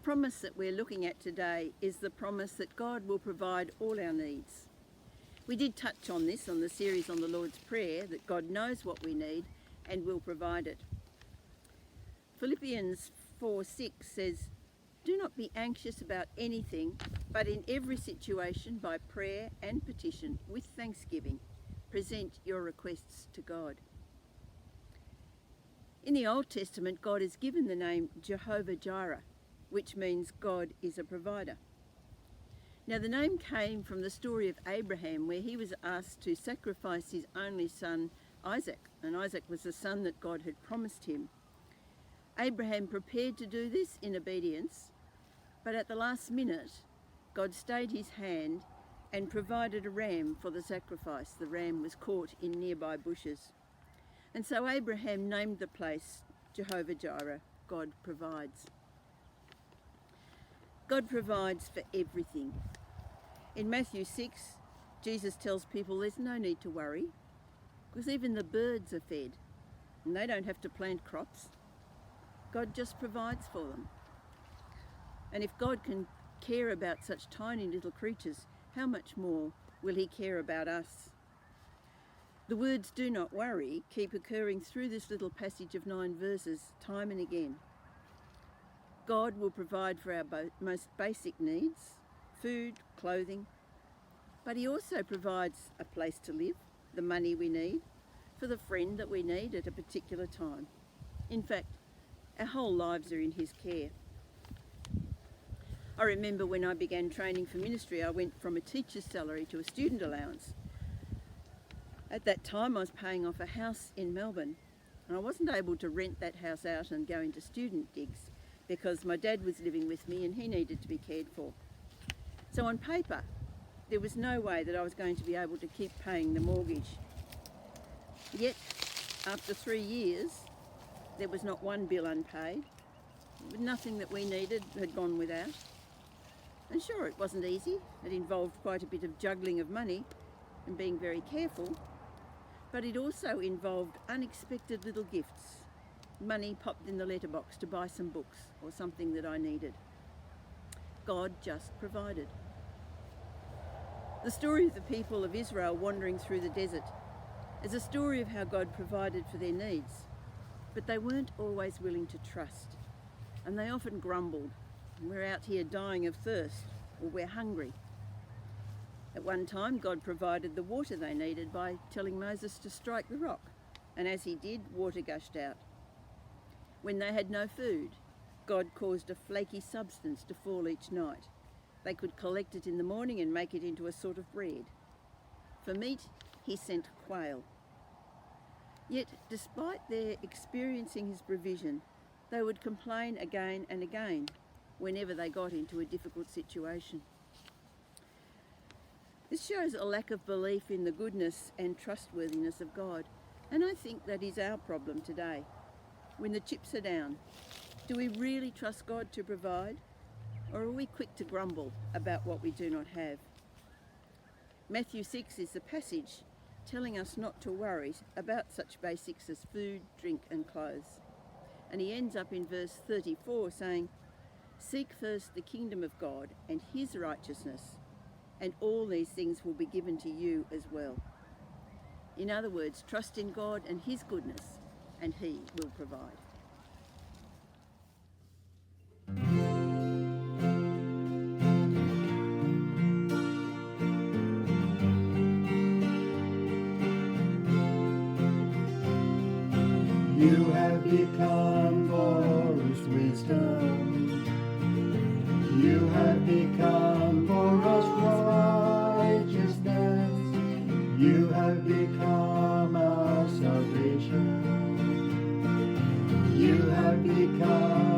promise that we're looking at today is the promise that God will provide all our needs. We did touch on this on the series on the Lord's Prayer, that God knows what we need and will provide it. Philippians 4:6 says, "Do not be anxious about anything, but in every situation by prayer and petition with thanksgiving, present your requests to God." In the Old Testament, God is given the name Jehovah Jireh, which means God is a provider. Now, the name came from the story of Abraham, where he was asked to sacrifice his only son, Isaac, and Isaac was the son that God had promised him. Abraham prepared to do this in obedience, but at the last minute, God stayed his hand and provided a ram for the sacrifice. The ram was caught in nearby bushes. And so Abraham named the place Jehovah Jireh, God provides. God provides for everything. In Matthew 6, Jesus tells people there's no need to worry, because even the birds are fed and they don't have to plant crops. God just provides for them. And if God can care about such tiny little creatures, how much more will he care about us? The words "do not worry" keep occurring through this little passage of 9 verses time and again. God will provide for our most basic needs, food, clothing, but he also provides a place to live, the money we need, for the friend that we need at a particular time. In fact, our whole lives are in his care. I remember when I began training for ministry, I went from a teacher's salary to a student allowance. At that time, I was paying off a house in Melbourne, and I wasn't able to rent that house out and go into student gigs because my dad was living with me and he needed to be cared for. So on paper, there was no way that I was going to be able to keep paying the mortgage. Yet, after 3 years, there was not one bill unpaid. Nothing that we needed had gone without. And sure, it wasn't easy. It involved quite a bit of juggling of money and being very careful, but it also involved unexpected little gifts. Money popped in the letterbox to buy some books or something that I needed. God just provided. The story of the people of Israel wandering through the desert is a story of how God provided for their needs, but they weren't always willing to trust, and they often grumbled, "We're out here dying of thirst," or "We're hungry." At one time, God provided the water they needed by telling Moses to strike the rock, and as he did, water gushed out. When they had no food, God caused a flaky substance to fall each night. They could collect it in the morning and make it into a sort of bread. For meat, he sent quail. Yet, despite their experiencing his provision, they would complain again and again whenever they got into a difficult situation. This shows a lack of belief in the goodness and trustworthiness of God, and I think that is our problem today. When the chips are down, do we really trust God to provide, or are we quick to grumble about what we do not have? Matthew 6 is the passage telling us not to worry about such basics as food, drink and clothes. And he ends up in verse 34 saying, "Seek first the kingdom of God and his righteousness, and all these things will be given to you as well." In other words, trust in God and his goodness, and he will provide. You have become for us wisdom. You have become for us righteousness. You have become our salvation. You have become